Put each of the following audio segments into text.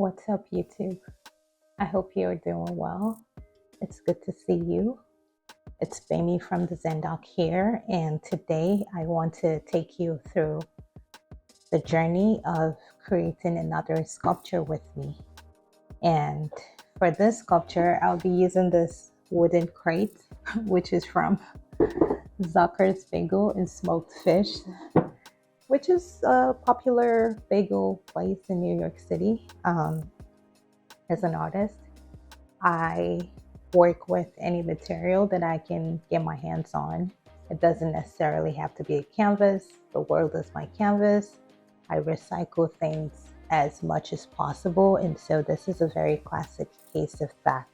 What's up, YouTube? I hope you're doing well. It's good to see you. It's Bamie from the Zen Doc here, and today I want to take you through the journey of creating another sculpture with me. And for this sculpture, I'll be using this wooden crate, which is from Zucker's Bagel and Smoked Fish, which is a popular bagel place in New York City. As an artist, I work with any material that I can get my hands on. It doesn't necessarily have to be a canvas. The world is my canvas. I recycle things as much as possible. And so this is a very classic case of that.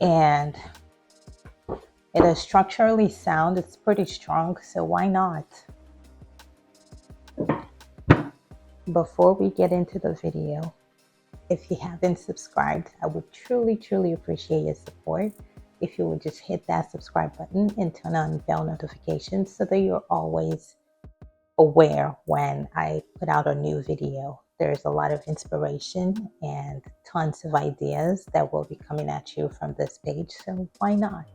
And it is structurally sound. It's pretty strong. So why not? Before we get into the video, if you haven't subscribed, I would truly appreciate your support. If you would just hit that subscribe button and turn on bell notifications so that you're always aware when I put out a new video. There's a lot of inspiration and tons of ideas that will be coming at you from this page, so why not?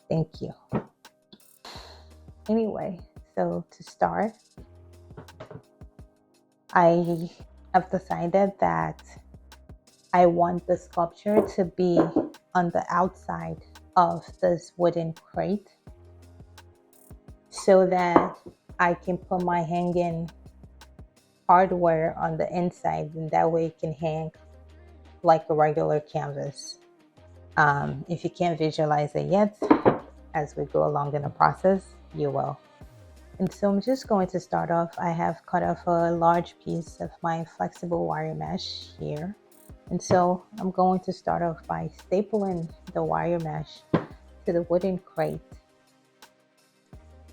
Thank you. Anyway, so to start, I have decided that I want the sculpture to be on the outside of this wooden crate so that I can put my hanging hardware on the inside, and that way it can hang like a regular canvas. If you can't visualize it yet, as we go along in the process, you will. And so I'm just going to start off. I have cut off a large piece of my flexible wire mesh here. And so I'm going to start off by stapling the wire mesh to the wooden crate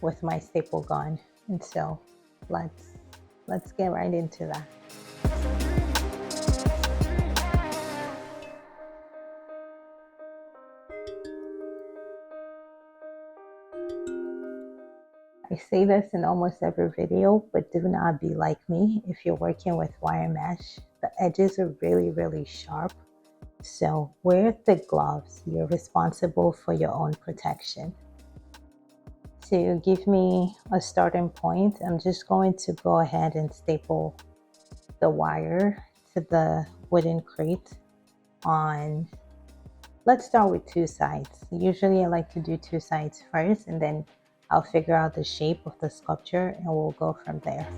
with my staple gun. And so let's get right into that. I say this in almost every video, but do not be like me. If you're working with wire mesh, the edges are really sharp. So wear thick gloves. You're responsible for your own protection. To give me a starting point, I'm just going to go ahead and staple the wire to the wooden crate on, let's start with two sides. Usually I like to do two sides first, and then I'll figure out the shape of the sculpture and we'll go from there.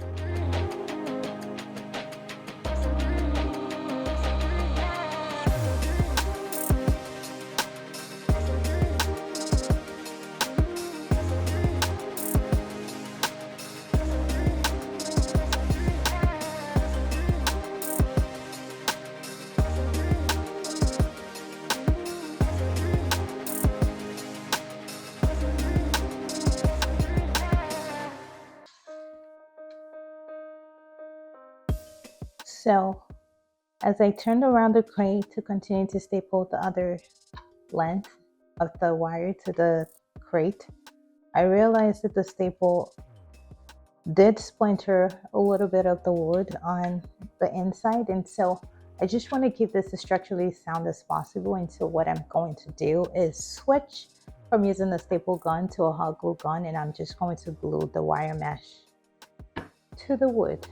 So as I turned around the crate to continue to staple the other length of the wire to the crate, I realized that the staple did splinter a little bit of the wood on the inside. And so I just want to keep this as structurally sound as possible. And so what I'm going to do is switch from using the staple gun to a hot glue gun, and I'm just going to glue the wire mesh to the wood.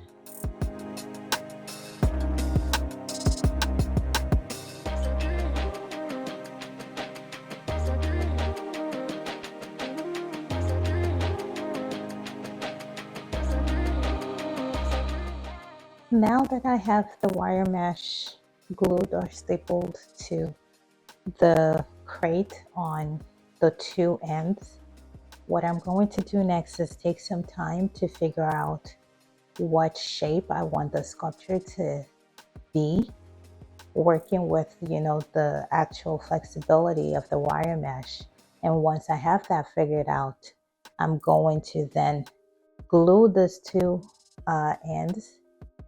Now that I have the wire mesh glued or stapled to the crate on the two ends, what I'm going to do next is take some time to figure out what shape I want the sculpture to be, working with, the actual flexibility of the wire mesh. And once I have that figured out, I'm going to then glue these two ends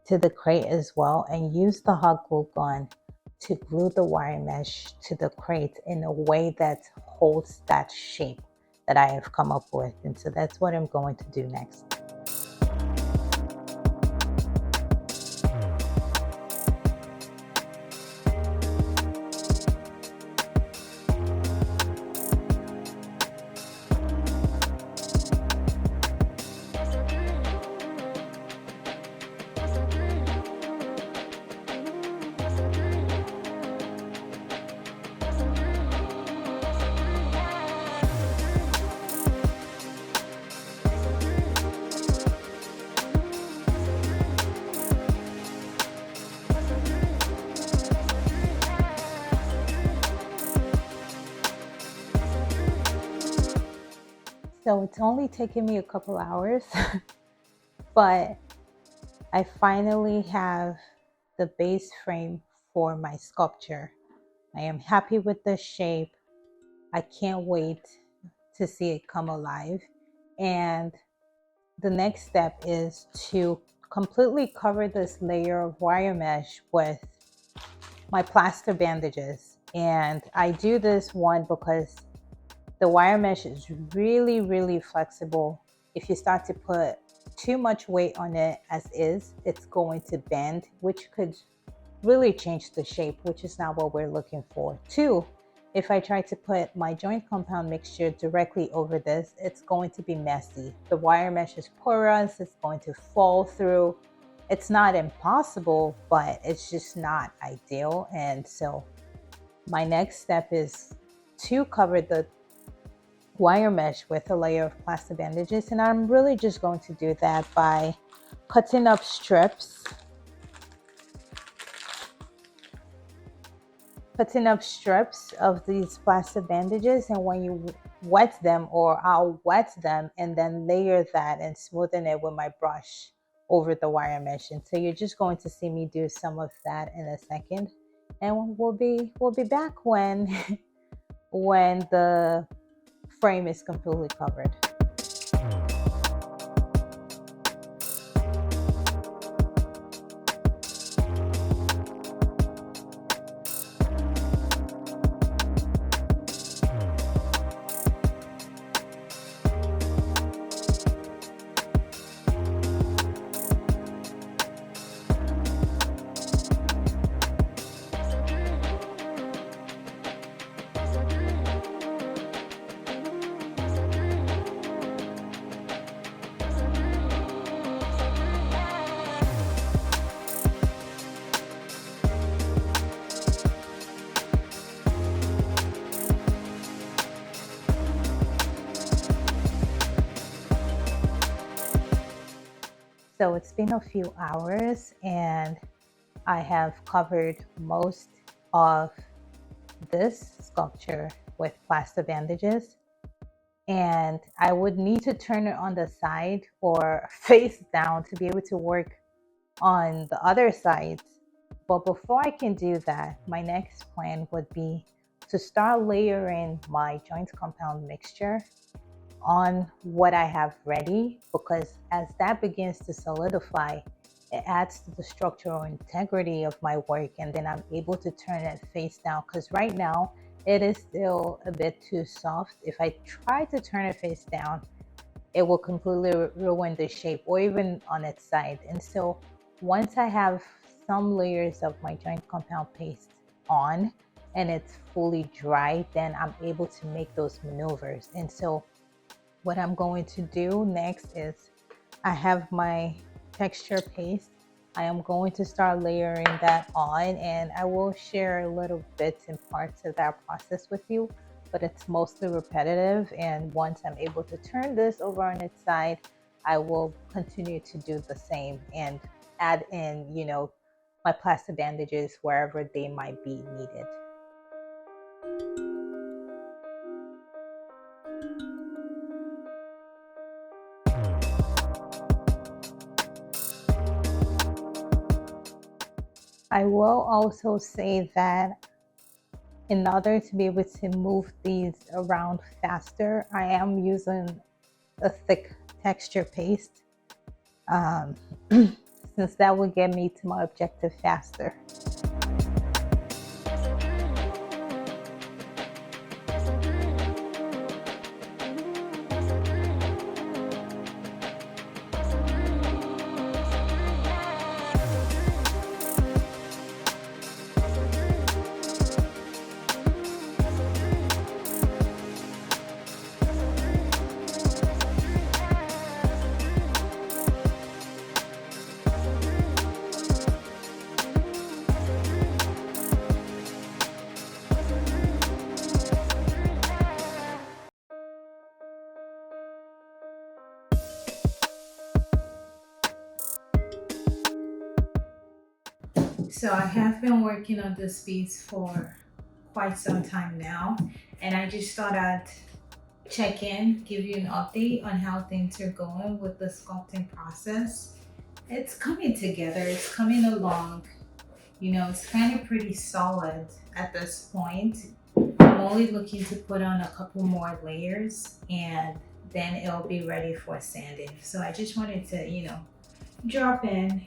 to the crate as well, and use the hot glue gun to glue the wire mesh to the crate in a way that holds that shape that I have come up with. And so that's what I'm going to do next. So it's only taken me a couple hours, but I finally have the base frame for my sculpture. I am happy with the shape. I can't wait to see it come alive. And the next step is to completely cover this layer of wire mesh with my plaster bandages. And I do this one because the wire mesh is really, really flexible. If you start to put too much weight on it as is, it's going to bend, which could really change the shape, which is not what we're looking for. Two, if I try to put my joint compound mixture directly over this, it's going to be messy. The wire mesh is porous, it's going to fall through. It's not impossible, but it's just not ideal. And so my next step is to cover the wire mesh with a layer of plaster bandages. And I'm really just going to do that by cutting up strips of these plaster bandages, and when you wet them, or I'll wet them and then layer that and smoothen it with my brush over the wire mesh. And so you're just going to see me do some of that in a second, and we'll be back when when the frame is completely covered. So it's been a few hours and I have covered most of this sculpture with plaster bandages, and I would need to turn it on the side or face down to be able to work on the other sides. But before I can do that, my next plan would be to start layering my joint compound mixture on what I have ready, because as that begins to solidify, it adds to the structural integrity of my work, and then I'm able to turn it face down, because right now it is still a bit too soft. If I try to turn it face down, it will completely ruin the shape, or even on its side. And so once I have some layers of my joint compound paste on and it's fully dry, then I'm able to make those maneuvers. And so what I'm going to do next is, I have my texture paste. I am going to start layering that on, and I will share little bits and parts of that process with you, but it's mostly repetitive. And once I'm able to turn this over on its side, I will continue to do the same and add in, my plaster bandages wherever they might be needed. I will also say that in order to be able to move these around faster, I am using a thick texture paste, since that will get me to my objective faster. So I have been working on this piece for quite some time now, and I just thought I'd check in, give you an update on how things are going with the sculpting process. It's coming together, it's coming along. You know, it's kind of pretty solid at this point. I'm only looking to put on a couple more layers and then it'll be ready for sanding. So I just wanted to, drop in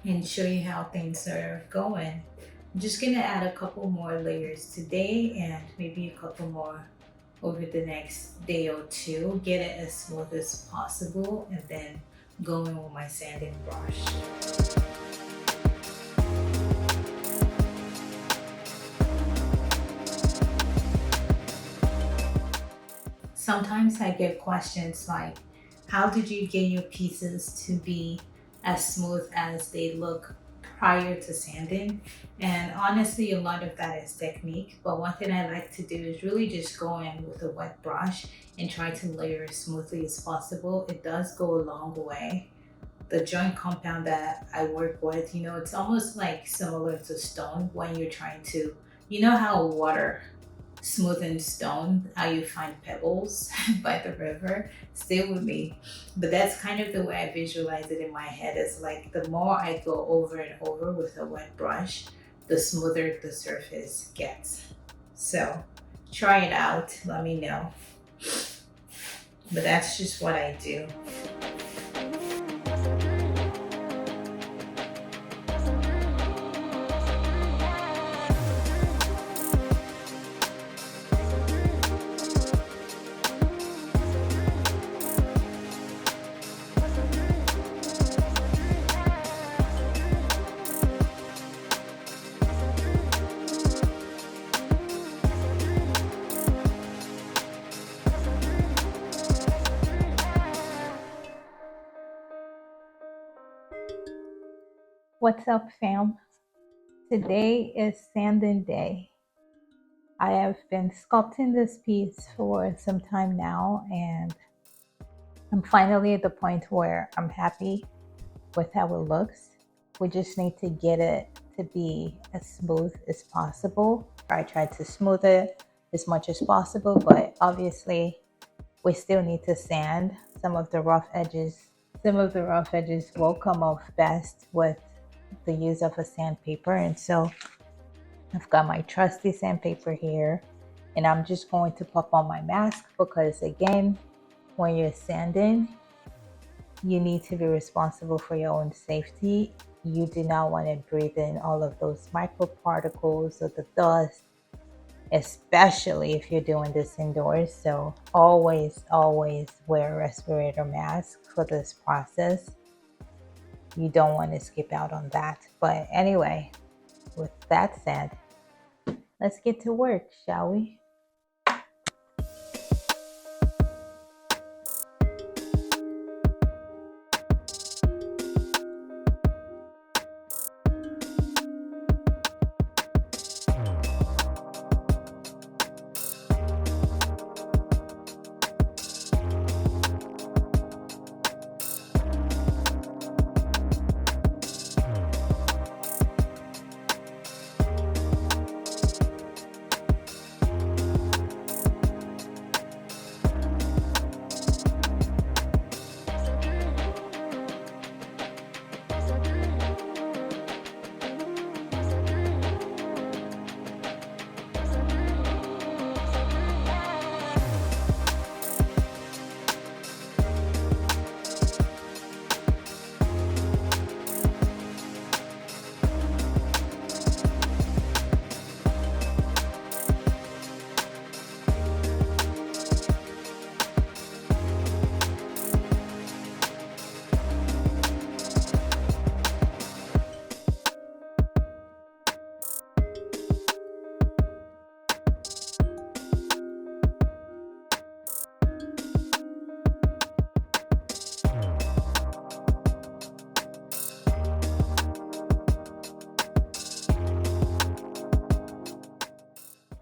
and show you how things are going. I'm just gonna add a couple more layers today and maybe a couple more over the next day or two. Get it as smooth as possible and then go in with my sanding brush. Sometimes I get questions like, how did you get your pieces to be as smooth as they look prior to sanding? And honestly, a lot of that is technique. But one thing I like to do is really just go in with a wet brush and try to layer as smoothly as possible. It does go a long way. The joint compound that I work with, it's almost like similar to stone when you're trying to, how water smoothen stone, how you find pebbles by the river. Stay with me. But that's kind of the way I visualize it in my head. It's like the more I go over and over with a wet brush, the smoother the surface gets. So try it out, let me know. But that's just what I do. What's up, fam? Today is sanding day. I have been sculpting this piece for some time now, and I'm finally at the point where I'm happy with how it looks. We just need to get it to be as smooth as possible. I tried to smooth it as much as possible, but obviously we still need to sand some of the rough edges. Some of the rough edges will come off best with the use of a sandpaper, and so I've got my trusty sandpaper here, and I'm just going to pop on my mask because, again, when you're sanding, you need to be responsible for your own safety. You do not want to breathe in all of those microparticles or the dust, especially if you're doing this indoors. So always wear a respirator mask for this process. You don't want to skip out on that. But anyway, with that said, let's get to work, shall we?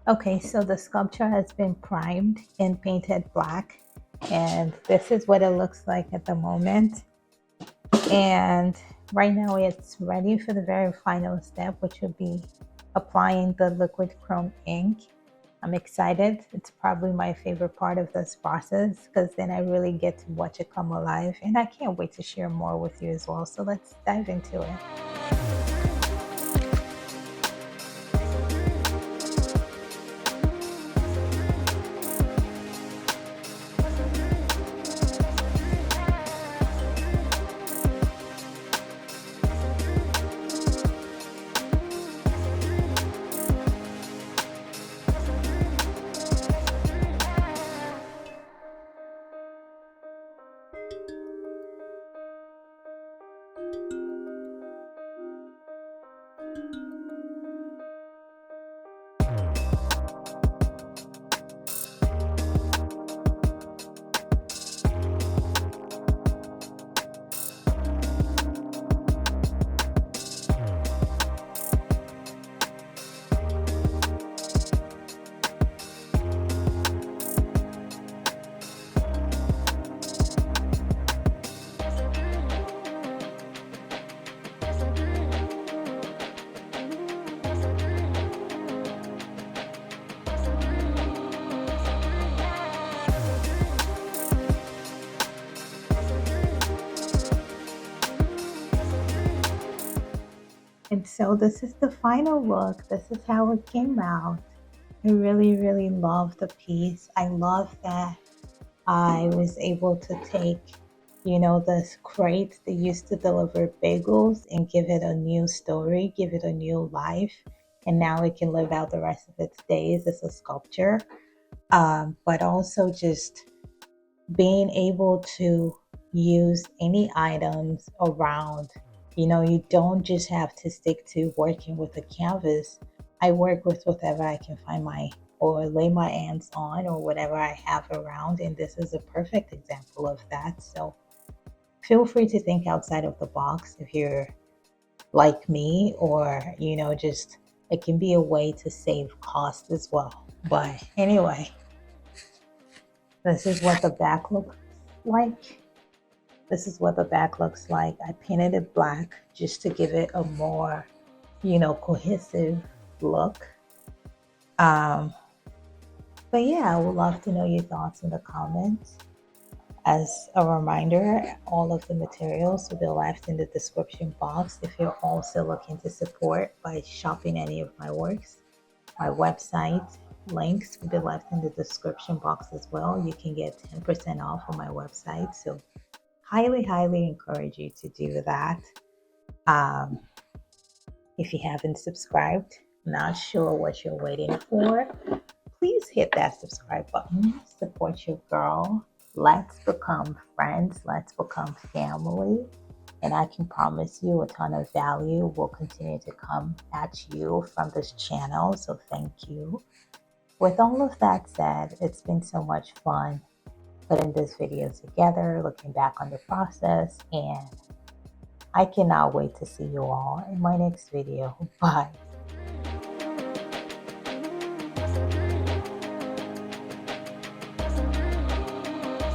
Okay, so the sculpture has been primed and painted black, and this is what it looks like at the moment. And right now it's ready for the very final step, which would be applying the liquid chrome ink. I'm excited. It's probably my favorite part of this process because then I really get to watch it come alive, and I can't wait to share more with you as well. So let's dive into it. And so this is the final look. This is how it came out. I really, really love the piece. I love that I was able to take, this crate that used to deliver bagels and give it a new story, give it a new life. And now it can live out the rest of its days as a sculpture. But also just being able to use any items around. You don't just have to stick to working with a canvas. I work with whatever I can find my or lay my hands on or whatever I have around, and this is a perfect example of that. So feel free to think outside of the box if you're like me, or just it can be a way to save cost as well. But anyway, this is what the back looks like. This is what the back looks like. I painted it black just to give it a more, cohesive look. Um, but yeah, I would love to know your thoughts in the comments. As a reminder, all of the materials will be left in the description box if you're also looking to support by shopping any of my works. My website links will be left in the description box as well. You can get 10% off on my website. So highly, highly encourage you to do that. Um, if you haven't subscribed, not sure what you're waiting for, please hit that subscribe button. Support your girl. Let's become friends. Let's become family. And I can promise you a ton of value will continue to come at you from this channel. So thank you. With all of that said, it's been so much fun putting this video together, looking back on the process, and I cannot wait to see you all in my next video. Bye.